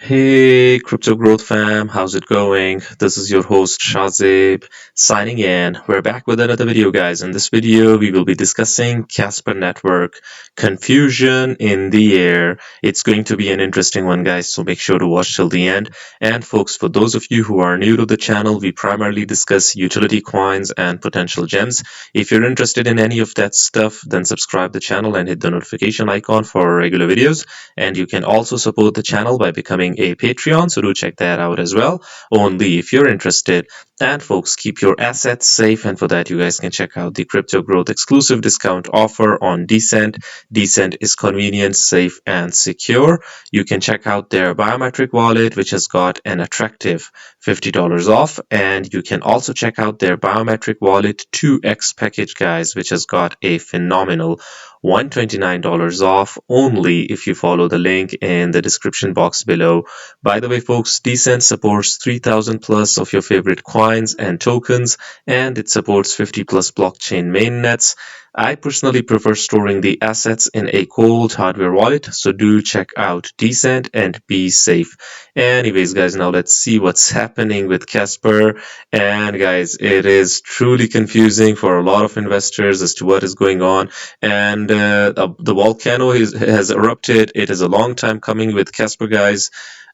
Hey, Crypto Growth fam, how's it going? This is your host Shazib signing in. We're back with another video, guys. In this video, we will be discussing Casper Network, confusion in the air. It's going to be an interesting one, guys, so make sure to watch till the end. And folks, for those of you who are new to the channel, we primarily discuss utility coins and potential gems. If you're interested in any of that stuff, then subscribe the channel and hit the notification icon for regular videos. And you can also support the channel by becoming a Patreon, so do check that out as well, only if you're interested. And folks, keep your assets safe, and for that you guys can check out the Crypto Growth exclusive discount offer on Decent. Decent is convenient, safe, and secure. You can check out their biometric wallet, which has got an attractive $50 off, and you can also check out their biometric wallet 2x package, guys, which has got a phenomenal $129 off only if you follow the link in the description box below. By the way, folks, Decent supports 3000 plus of your favorite coins and tokens, and it supports 50 plus blockchain mainnets. I personally prefer storing the assets in a cold hardware wallet, so do check out Decent and be safe. Anyways, guys, now let's see what's happening with Casper. And guys, it is truly confusing for a lot of investors as to what is going on. And the volcano has erupted. It is a long time coming with Casper, guys.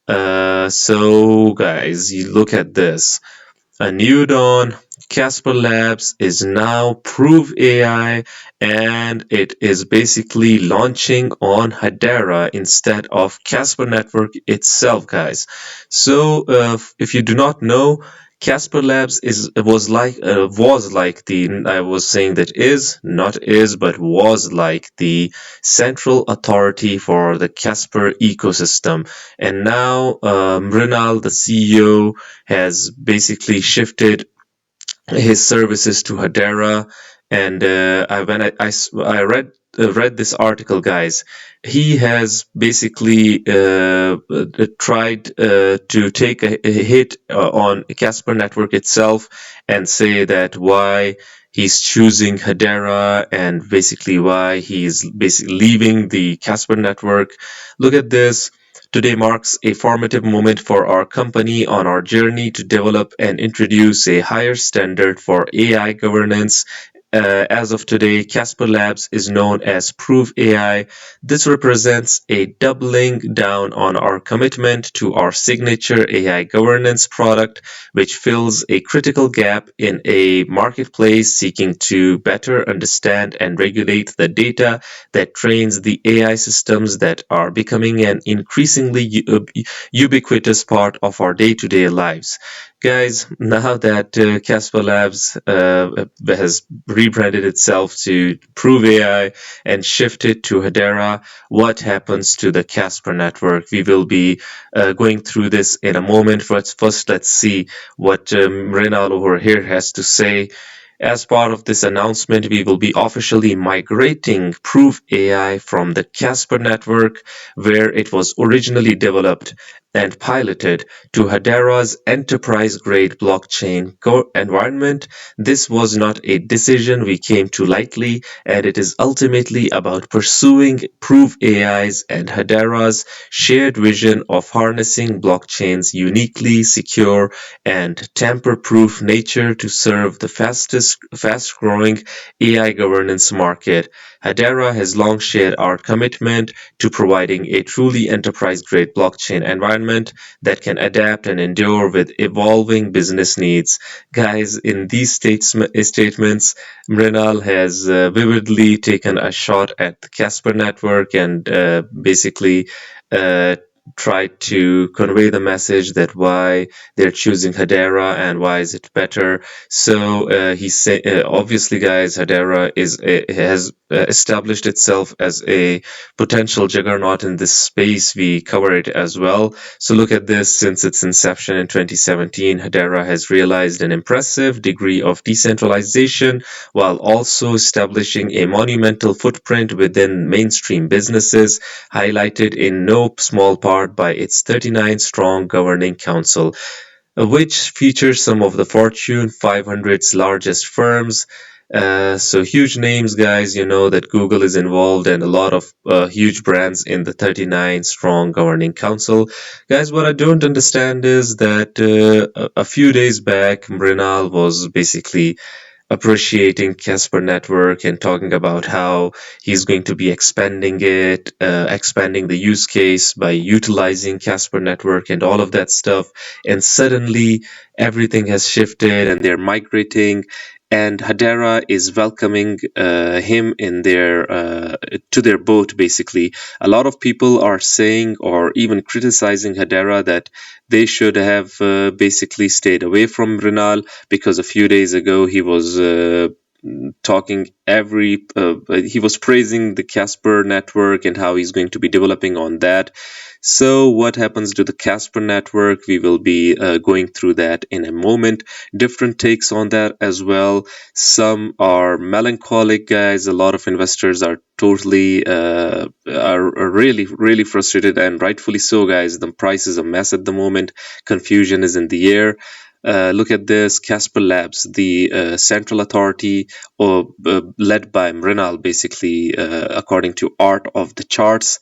So guys, you look at this. A new dawn. Casper Labs is now Prove AI, and it is basically launching on Hedera instead of Casper Network itself, guys. So if you do not know, Casper Labs was like the, I was saying that is not is but was like the central authority for the Casper ecosystem, and now Mrinal, the CEO, has basically shifted his services to Hedera. And when I read this article, guys, he has basically tried to take a hit on Casper Network itself and say that why he's choosing Hedera and basically why he's basically leaving the Casper Network. Look at this. Today marks a formative moment for our company on our journey to develop and introduce a higher standard for AI governance. As of today, Casper Labs is known as Prove AI. This represents a doubling down on our commitment to our signature AI governance product, which fills a critical gap in a marketplace seeking to better understand and regulate the data that trains the AI systems that are becoming an increasingly ubiquitous part of our day-to-day lives. Guys, now that Casper Labs has rebranded itself to Prove AI and shifted to Hedera, what happens to the Casper network? We will be going through this in a moment. First, let's see what Renal over here has to say. As part of this announcement, we will be officially migrating Proof AI from the Casper network, where it was originally developed and piloted, to Hedera's enterprise-grade blockchain environment. This was not a decision we came to lightly, and it is ultimately about pursuing Proof AI's and Hedera's shared vision of harnessing blockchain's uniquely secure and tamper-proof nature to serve the fast-growing AI governance market. Hedera has long shared our commitment to providing a truly enterprise-grade blockchain environment that can adapt and endure with evolving business needs. Guys, in these statements, Mrinal has vividly taken a shot at the Casper network and basically uh, tried to convey the message that why they're choosing Hedera and why is it better. So he said, obviously, guys, Hedera has established itself as a potential juggernaut in this space. We cover it as well. So look at this. Since its inception in 2017, Hedera has realized an impressive degree of decentralization while also establishing a monumental footprint within mainstream businesses, highlighted in no small part by its 39-strong governing council, which features some of the Fortune 500's largest firms. So huge names, guys. You know that Google is involved and a lot of huge brands in the 39 strong governing council. Guys, what I don't understand is that a few days back, Mrinal was basically appreciating Casper Network and talking about how he's going to be expanding it, expanding the use case by utilizing Casper Network and all of that stuff. And suddenly everything has shifted and they're migrating. And Hedera is welcoming him in their to their boat. Basically, a lot of people are saying or even criticizing Hedera that they should have basically stayed away from Renal because a few days ago he was talking he was praising the Casper network and how he's going to be developing on that. So what happens to the Casper network? We will be going through that in a moment. Different takes on that as well. Some are melancholic, guys. A lot of investors are totally are really frustrated, and rightfully so, guys. The price is a mess at the moment. Confusion is in the air. Look at this, CasperLabs, the central authority led by Mrinal, basically, according to Art of the Charts.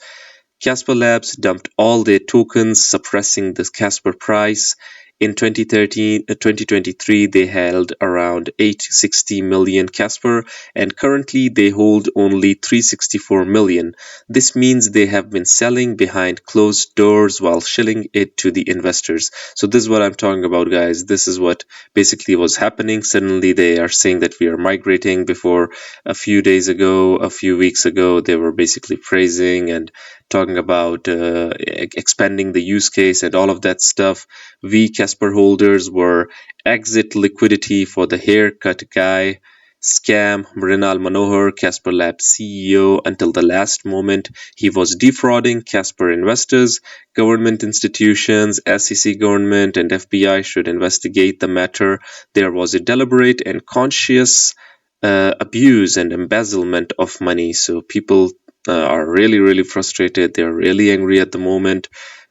CasperLabs dumped all their tokens, suppressing the Casper price. In 2023, they held around 860 million Casper, and currently they hold only 364 million. This means they have been selling behind closed doors while shilling it to the investors. So this is what I'm talking about, guys. This is what basically was happening. Suddenly they are saying that we are migrating. Before a few days ago, a few weeks ago, they were basically praising and talking about expanding the use case and all of that stuff. We Casper holders were exit liquidity for the haircut guy, scam Mrinal Manohar, Casper Labs CEO. Until the last moment, he was defrauding Casper investors. Government institutions, SEC government, and FBI should investigate the matter. There was a deliberate and conscious abuse and embezzlement of money. So people are really frustrated. They're really angry at the moment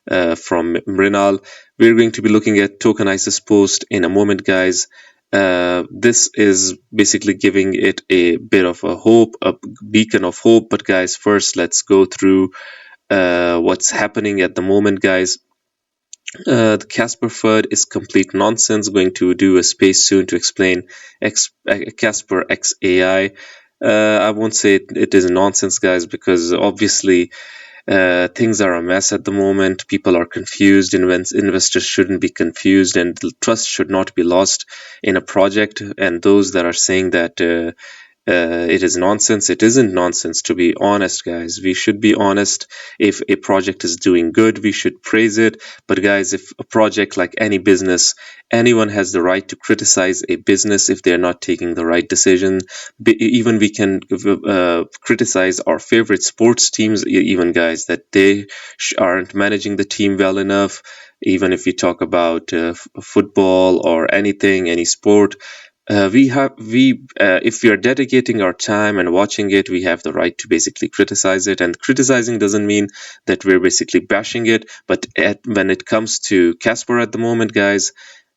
from Mrinal. We're going to be looking at Tokenize's post in a moment, guys. This is basically giving it a bit of a hope, a beacon of hope. But guys, first let's go through what's happening at the moment, guys. The Casper FUD is complete nonsense. Going to do a space soon to explain Casper XAI. I won't say it is nonsense, guys, because obviously things are a mess at the moment. People are confused. Investors shouldn't be confused, and trust should not be lost in a project. And those that are saying that it is nonsense, it isn't nonsense, to be honest, guys. We should be honest. If a project is doing good, we should praise it. But guys, if a project, like any business, anyone has the right to criticize a business if they're not taking the right decision. Even we can criticize our favorite sports teams, even, guys, that they aren't managing the team well enough. Even if we talk about football or anything, any sport, if we are dedicating our time and watching it, we have the right to basically criticize it. And criticizing doesn't mean that we're basically bashing it. But when it comes to Casper at the moment, guys,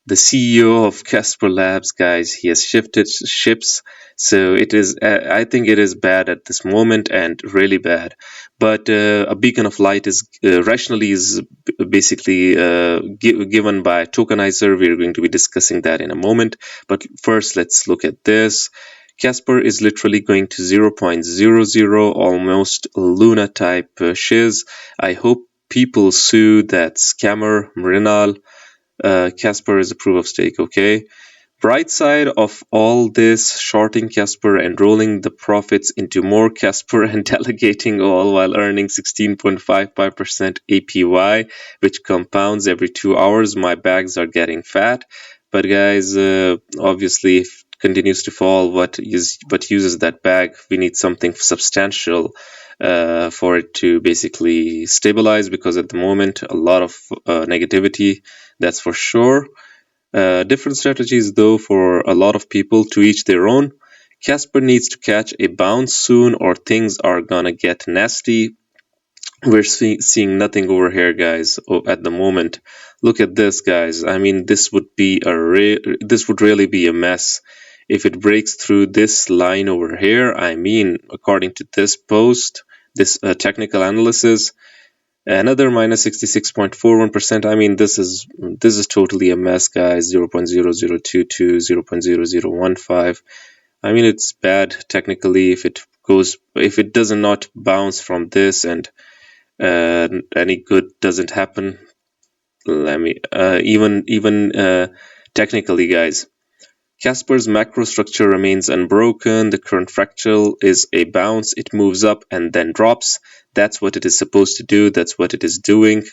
the CEO of Casper Labs, guys, he has shifted ships. So it is, I think it is bad at this moment, and really bad. But a beacon of light is rationally is basically given by Tokenizer. We're going to be discussing that in a moment. But first, let's look at this. Casper is literally going to 0.00, almost Luna type shiz. I hope people sue that scammer Mrinal. Casper is a proof of stake, okay? Bright side of all this, shorting Casper and rolling the profits into more Casper and delegating all while earning 16.55% APY, which compounds every 2 hours. My bags are getting fat. But guys, obviously, if it continues to fall, what uses that bag? We need something substantial for it to basically stabilize, because at the moment, a lot of negativity, that's for sure. Different strategies, though, for a lot of people, to each their own. Casper needs to catch a bounce soon, or things are gonna get nasty. We're seeing nothing over here, guys, at the moment. Look at this, guys. I mean, this would really be a mess If it breaks through this line over here, I mean, according to this post, this technical analysis, another minus 66.41%. I mean, this is totally a mess, guys. 0.0022, 0.0015. I mean, it's bad technically if it does not bounce from this and any good doesn't happen. Let me even technically, guys. Casper's macro structure remains unbroken. The current fractal is a bounce. It moves up and then drops. That's what it is supposed to do. That's what it is doing.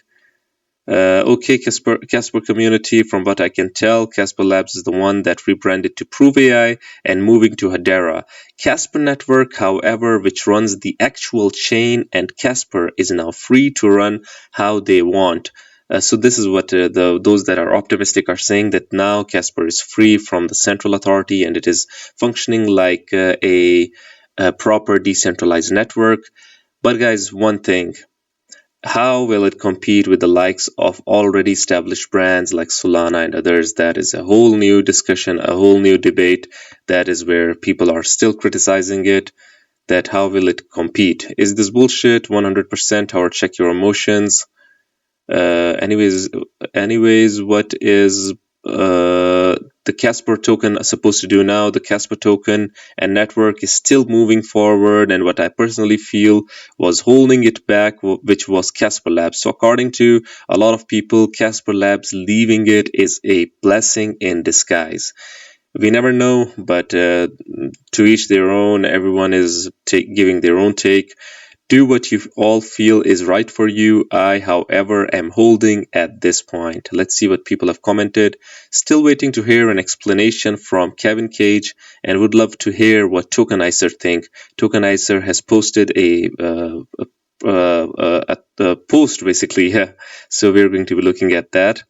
Okay, Casper community, from what I can tell, Casper Labs is the one that rebranded to Prove AI and moving to Hedera. Casper Network, however, which runs the actual chain, and Casper is now free to run how they want. So this is what those that are optimistic are saying, that now Casper is free from the central authority and it is functioning like a proper decentralized network. But guys, one thing. How will it compete with the likes of already established brands like Solana and others? That is a whole new discussion, a whole new debate. That is where people are still criticizing it. That how will it compete? Is this bullshit? 100%, or check your emotions. Anyways, what is the Casper token supposed to do now? The Casper token and network is still moving forward, and what I personally feel was holding it back, which was Casper Labs. So according to a lot of people, Casper Labs leaving it is a blessing in disguise. We never know, but to each their own. Everyone is giving their own take. Do what you all feel is right for you. I, however, am holding at this point. Let's see what people have commented. Still waiting to hear an explanation from Kevin Cage, and would love to hear what Tokenizer think. Tokenizer has posted a post, basically. Yeah. So we're going to be looking at that.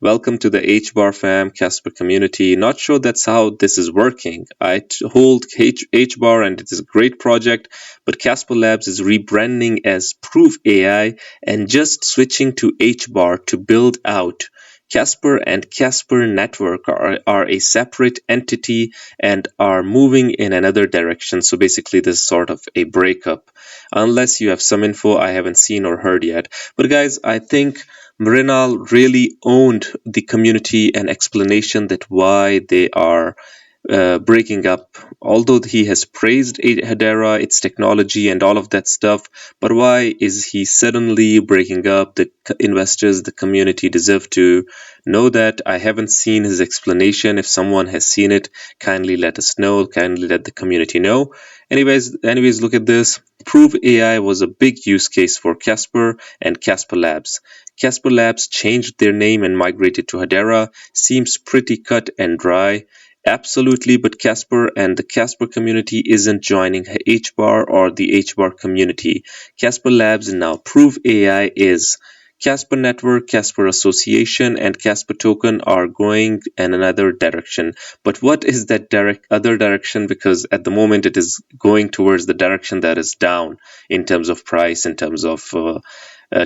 Welcome to the HBAR fam, Casper community. Not sure that's how this is working. I hold HBAR and it is a great project, but Casper Labs is rebranding as Proof AI and just switching to HBAR to build out. Casper and Casper Network are a separate entity and are moving in another direction. So basically this is sort of a breakup. Unless you have some info I haven't seen or heard yet. But guys, I think Mrinal really owned the community and explanation that why they are breaking up. Although he has praised Hedera, its technology and all of that stuff, but why is he suddenly breaking up? The investors, the community deserve to know that. I haven't seen his explanation. If someone has seen it, kindly let us know. Kindly let the community know. Anyways, look at this. Prove AI was a big use case for Casper and Casper Labs. Casper Labs changed their name and migrated to Hedera. Seems pretty cut and dry. Absolutely, but Casper and the Casper community isn't joining HBAR or the HBAR community. Casper Labs now Prove AI is. Casper Network, Casper Association, and Casper Token are going in another direction. But what is that other direction? Because at the moment it is going towards the direction that is down in terms of price, in terms of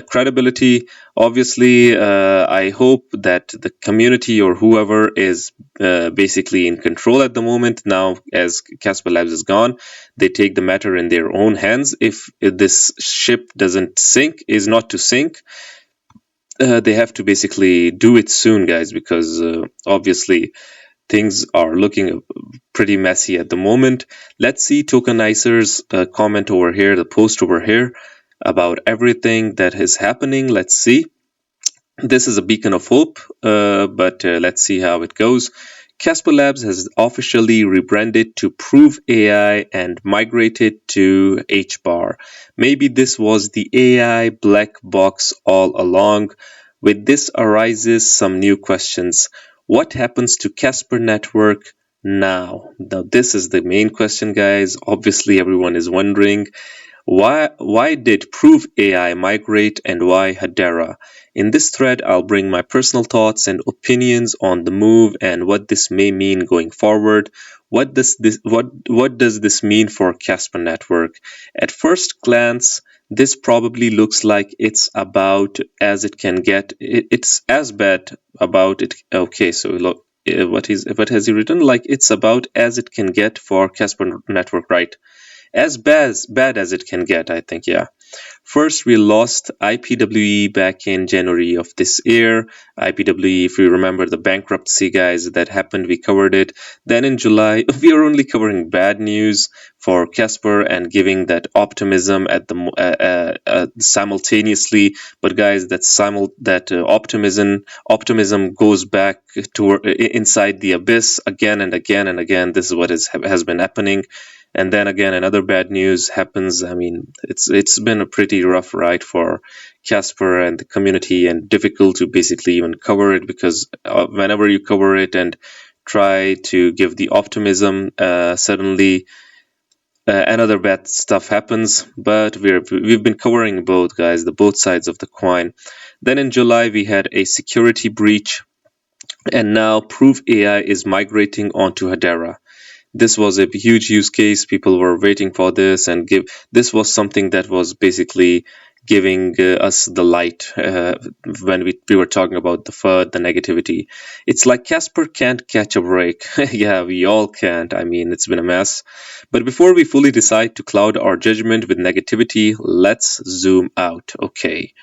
credibility. Obviously, I hope that the community or whoever is basically in control at the moment now, as Casper Labs is gone, they take the matter in their own hands. If this ship doesn't sink, is not to sink, they have to basically do it soon, guys, because obviously things are looking pretty messy at the moment. Let's see Tokenizer's comment over here, the post over here about everything that is happening. Let's see. This is a beacon of hope, but let's see how it goes. Casper Labs has officially rebranded to Prove AI and migrated to HBAR. Maybe this was the AI black box all along. With this arises some new questions. What happens to Casper Network now? Now, this is the main question, guys. Obviously, everyone is wondering. Why did Prove AI migrate and why Hedera? In this thread, I'll bring my personal thoughts and opinions on the move and what this may mean going forward. What does this mean for Casper Network? At first glance, this probably looks like it's about as it can get. It's as bad about it. Okay, so look. what has he written? Like, it's about as it can get for Casper Network, right? As bad as it can get, I think. Yeah. First, we lost IPWE back in January of this year. IPWE, if you remember the bankruptcy, guys, that happened, we covered it. Then in July, we are only covering bad news for Casper and giving that optimism at the simultaneously. But guys, that optimism goes back to inside the abyss again and again and again. This is what has been happening. And then again, another bad news happens. I mean, it's been a pretty rough ride for Casper and the community, and difficult to basically even cover it, because whenever you cover it and try to give the optimism, suddenly another bad stuff happens. But we've been covering both, guys, the both sides of the coin. Then in July we had a security breach, and now Proof AI is migrating onto Hedera. This was a huge use case. People were waiting for this, and this was something that was basically giving us the light when we were talking about the FUD, the negativity. It's like Casper can't catch a break. Yeah, we all can't. I mean, it's been a mess. But before we fully decide to cloud our judgment with negativity, let's zoom out. Okay.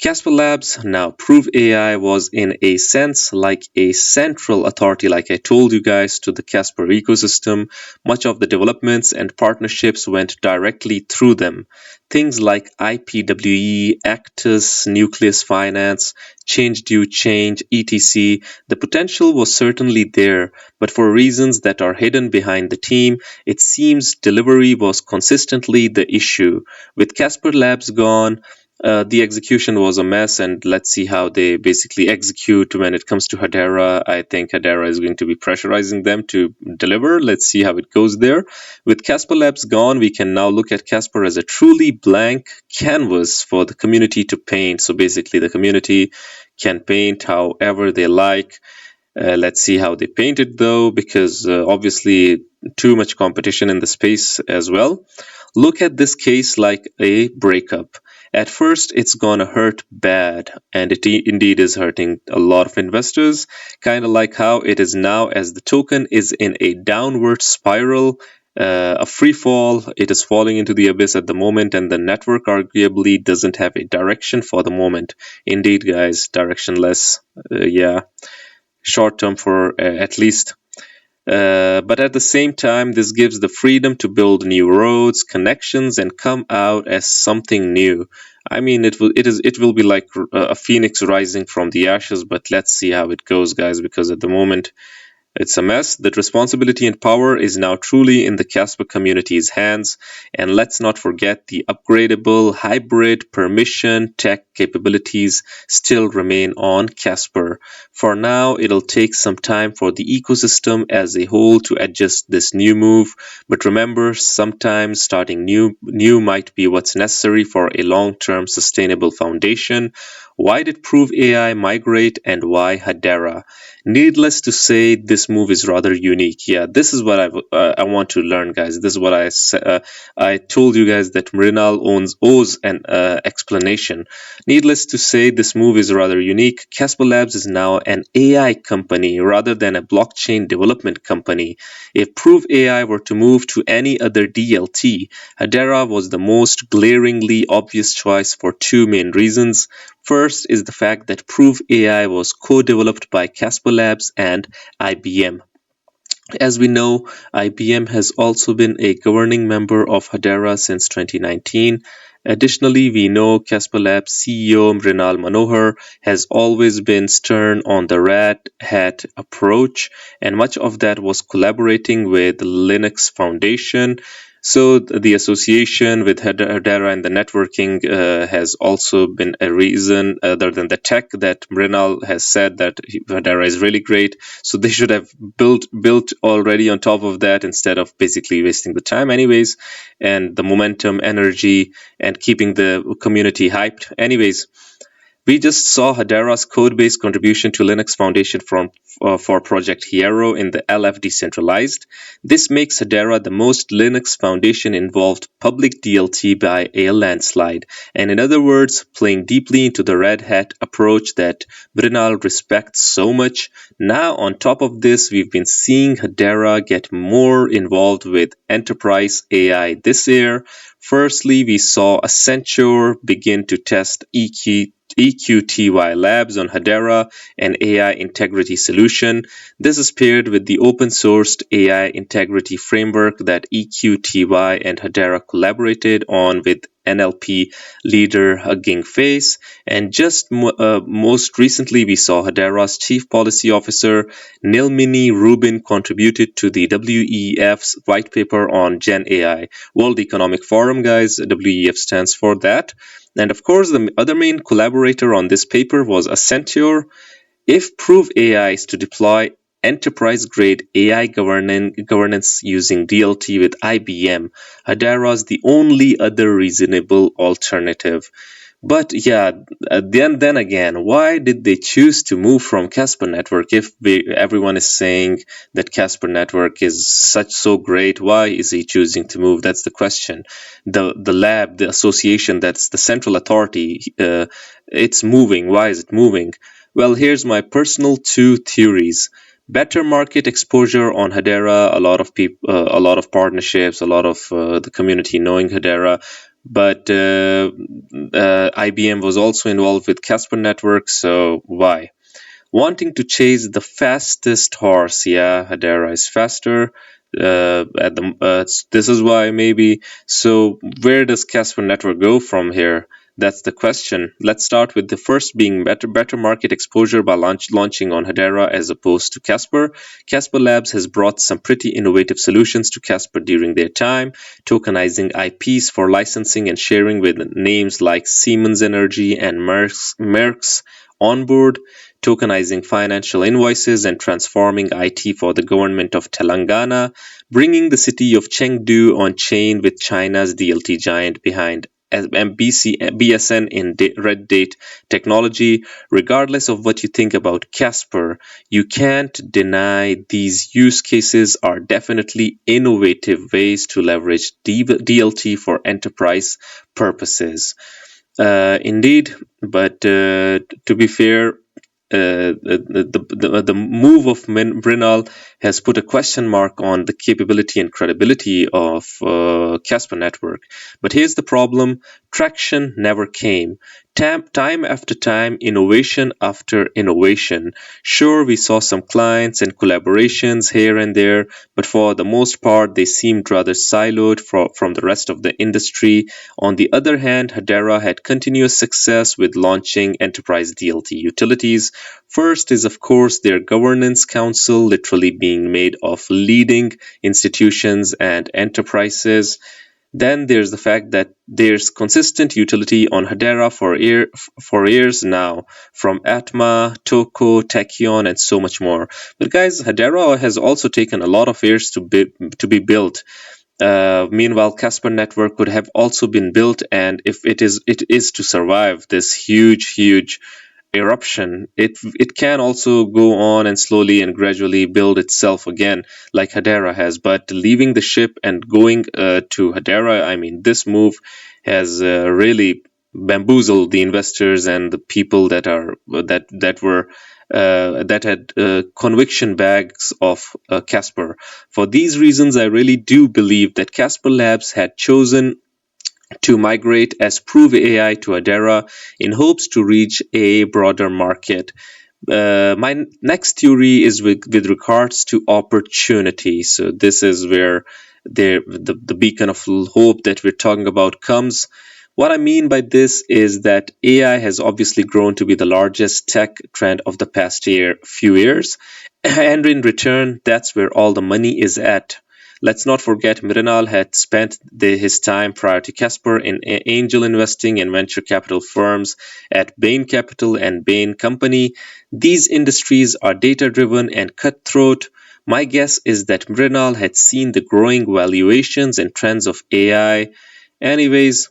Casper Labs, now Proof AI, was in a sense like a central authority, like I told you guys, to the Casper ecosystem. Much of the developments and partnerships went directly through them. Things like IPWE, Actus, Nucleus Finance, Change Due Change, etc. The potential was certainly there, but for reasons that are hidden behind the team, it seems delivery was consistently the issue. With Casper Labs gone, the execution was a mess, and let's see how they basically execute when it comes to Hedera. I think Hedera is going to be pressurizing them to deliver. Let's see how it goes there. With Casper Labs gone, we can now look at Casper as a truly blank canvas for the community to paint. So basically, the community can paint however they like. Let's see how they paint it, though, because obviously too much competition in the space as well. Look at this case like a breakup. At first, it's gonna hurt bad, and it indeed is hurting a lot of investors, kind of like how it is now, as the token is in a downward spiral, a free fall. It is falling into the abyss at the moment, and the network arguably doesn't have a direction for the moment. Indeed, guys, directionless. Yeah, short term for at least. But at the same time, this gives the freedom to build new roads, connections, and come out as something new. I mean, it will be like a phoenix rising from the ashes. But let's see how it goes, guys, because at the moment it's a mess. That responsibility and power is now truly in the Casper community's hands. And let's not forget the upgradable hybrid permission tech capabilities still remain on Casper. For now, it'll take some time for the ecosystem as a whole to adjust this new move. But remember, sometimes starting new might be what's necessary for a long-term sustainable foundation. Why did Proof AI migrate, and why Hedera? Needless to say, this move is rather unique. Yeah, this is what I want to learn, guys. This is what I told you guys that Mrinal owes an explanation. Needless to say, this move is rather unique. Casper Labs is now an AI company rather than a blockchain development company. If Proof AI were to move to any other DLT, Hedera was the most glaringly obvious choice for two main reasons. First is the fact that Proof AI was co-developed by Casper Labs and IBM. As we know, IBM has also been a governing member of Hedera since 2019. Additionally, we know Casper Labs CEO Mrinal Manohar has always been stern on the Red Hat approach, and much of that was collaborating with Linux Foundation. So the association with Hedera and the networking has also been a reason, other than the tech, that Mrinal has said that Hedera is really great. So they should have built already on top of that, instead of basically wasting the time anyways, and the momentum, energy, and keeping the community hyped anyways. We just saw Hedera's code-based contribution to Linux Foundation for Project Hero in the LF decentralized. This makes Hedera the most Linux Foundation-involved public DLT by a landslide, and in other words, playing deeply into the Red Hat approach that Brinal respects so much. Now, on top of this, we've been seeing Hedera get more involved with enterprise AI this year. Firstly, we saw Accenture begin to test EQTY Labs on Hedera, an AI integrity solution. This is paired with the open-sourced AI integrity framework that EQTY and Hedera collaborated on with NLP leader Hugging Face. And just most recently, we saw Hedera's chief policy officer Nilmini Rubin contributed to the WEF's white paper on Gen AI. World Economic Forum, guys. WEF stands for that. And of course, the other main collaborator on this paper was Accenture. If Prove AI is to deploy enterprise-grade AI governance using DLT with IBM, Hedera is the only other reasonable alternative. But yeah, then again, why did they choose to move from Casper Network if everyone is saying that Casper Network is so great? Why is he choosing to move? That's the question. The lab, the association, that's the central authority. It's moving. Why is it moving? Well, here's my personal two theories. Better market exposure on Hedera, a lot of people, a lot of partnerships, a lot of the community knowing Hedera. But IBM was also involved with Casper Network, so why? Wanting to chase the fastest horse, yeah, Hedera is faster. This is why maybe. So where does Casper Network go from here? That's the question. Let's start with the first being better market exposure by launching on Hedera as opposed to Casper. Casper Labs has brought some pretty innovative solutions to Casper during their time, tokenizing IPs for licensing and sharing with names like Siemens Energy and Merck's onboard, tokenizing financial invoices and transforming IT for the government of Telangana, bringing the city of Chengdu on chain with China's DLT giant behind BSN in red date technology. Regardless of what you think about Casper, you can't deny these use cases are definitely innovative ways to leverage DLT for enterprise purposes. Indeed, but to be fair, the move of Brinal has put a question mark on the capability and credibility of Casper Network. But here's the problem: traction never came. Time after time, innovation after innovation. Sure, we saw some clients and collaborations here and there, but for the most part, they seemed rather siloed from the rest of the industry. On the other hand, Hedera had continuous success with launching enterprise DLT utilities. First is, of course, their governance council, literally being made of leading institutions and enterprises. Then there's the fact that there's consistent utility on Hedera for years now, from Atma, Toko, Tachyon, and so much more. But guys, Hedera has also taken a lot of years to be built. Meanwhile, Casper Network could have also been built, and if it is to survive this huge eruption, it can also go on and slowly and gradually build itself again, like Hedera has. But leaving the ship and going to Hedera, I mean, this move has really bamboozled the investors and the people that had conviction bags of Casper. For these reasons, I really do believe that Casper Labs had chosen to migrate as Prove AI to Hedera in hopes to reach a broader market. My next theory is with regards to opportunity. So this is where the beacon of hope that we're talking about comes. What I mean by this is that AI has obviously grown to be the largest tech trend of the past few years, and in return, that's where all the money is at. Let's not forget Mrinal had spent his time prior to Casper in angel investing in venture capital firms at Bain Capital and Bain Company. These industries are data-driven and cutthroat. My guess is that Mrinal had seen the growing valuations and trends of AI. Anyways,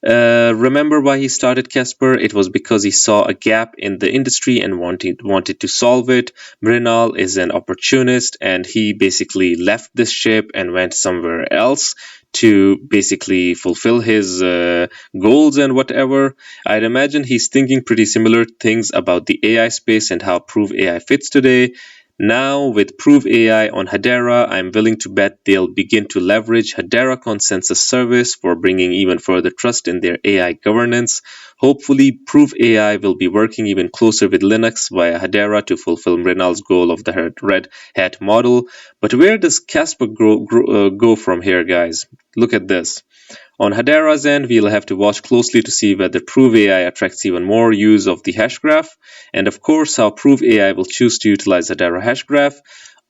Remember why he started Casper? It was because he saw a gap in the industry and wanted to solve it. Mrinal is an opportunist, and he basically left this ship and went somewhere else to basically fulfill his goals and whatever. I'd imagine he's thinking pretty similar things about the AI space and how Proof AI fits today. Now, with Proof AI on Hedera, I'm willing to bet they'll begin to leverage Hedera Consensus Service for bringing even further trust in their AI governance. Hopefully, Proof AI will be working even closer with Linux via Hedera to fulfill Mrinal's goal of the Red Hat model. But where does Casper go from here, guys? Look at this. On Hedera's end, we'll have to watch closely to see whether Proof AI attracts even more use of the hash graph, and of course how Proof AI will choose to utilize Hedera hash graph.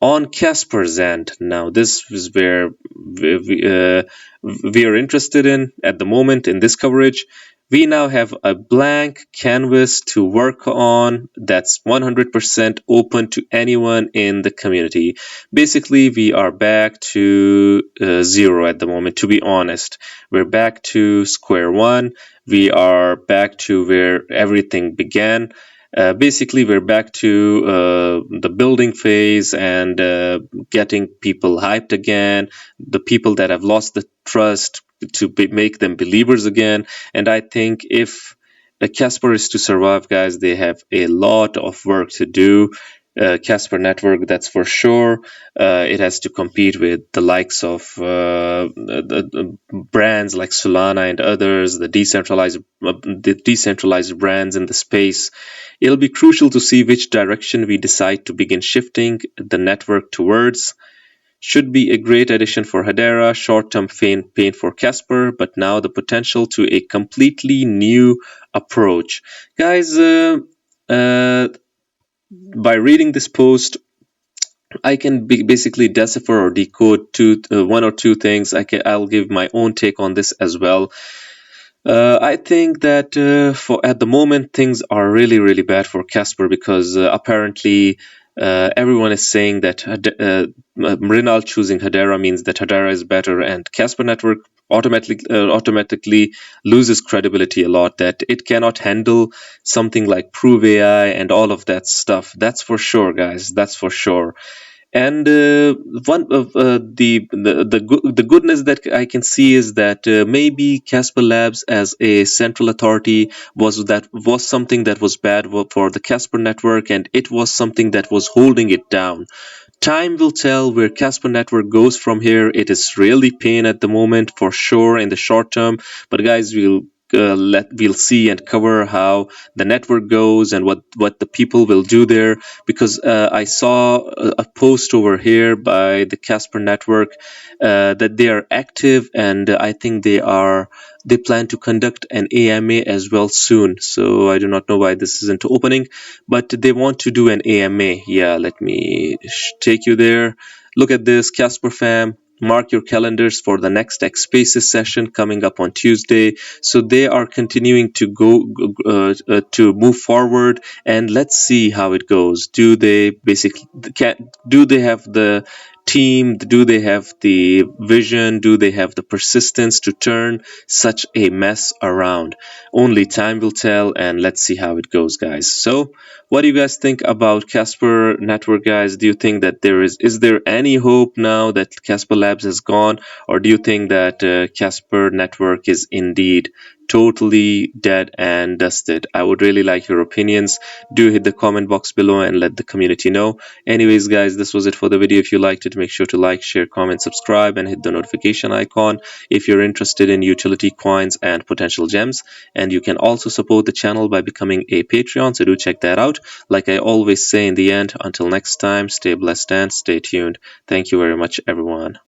On Casper's end, now this is where we are interested in at the moment in this coverage. We now have a blank canvas to work on that's 100% open to anyone in the community. Basically, we are back to zero at the moment, to be honest. We're back to square one. We are back to where everything began. Basically, we're back to the building phase and getting people hyped again, the people that have lost the trust to make them believers again. And I think if Casper is to survive, guys, they have a lot of work to do. Casper Network, that's for sure. It has to compete with the likes of the brands like Solana and others, the decentralized brands in the space. It'll be crucial to see which direction we decide to begin shifting the network towards. Should be a great addition for Hedera, short-term pain for Casper, but now the potential to a completely new approach. Guys, by reading this post, I can basically decipher or decode one or two things. I'll give my own take on this as well. I think that for at the moment things are really bad for Casper because apparently everyone is saying that Mrinal choosing Hedera means that Hedera is better, and Casper Network automatically loses credibility a lot. That it cannot handle something like Prove AI and all of that stuff. That's for sure, guys. That's for sure. And one of the goodness that I can see is that maybe Casper Labs as a central authority was something that was bad for the Casper network, and it was something that was holding it down. Time will tell where Casper Network goes from here. It is really pain at the moment for sure in the short term, but guys, we'll see and cover how the network goes and what the people will do there, because I saw a post over here by the Casper Network that they are active, and I think they plan to conduct an AMA as well soon. So I do not know why this isn't opening, but they want to do an AMA. Yeah, let me take you there. Look at this, Casper fam. Mark your calendars for the next X Spaces session coming up on Tuesday. So they are continuing to to move forward, and let's see how it goes. Do they have the team? Do they have the vision? Do they have the persistence to turn such a mess around? Only time will tell, and let's see how it goes, guys. So what do you guys think about Casper Network, guys? Do you think that is there any hope now that Casper Labs has gone, or do you think that Casper Network is indeed totally dead and dusted? I would really like your opinions. Do hit the comment box below and let the community know. Anyways, guys, this was it for the video. If you liked it, make sure to like, share, comment, subscribe, and hit the notification icon if you're interested in utility coins and potential gems. And you can also support the channel by becoming a Patreon, so do check that out. Like I always say in the end, until next time, stay blessed and stay tuned. Thank you very much, everyone.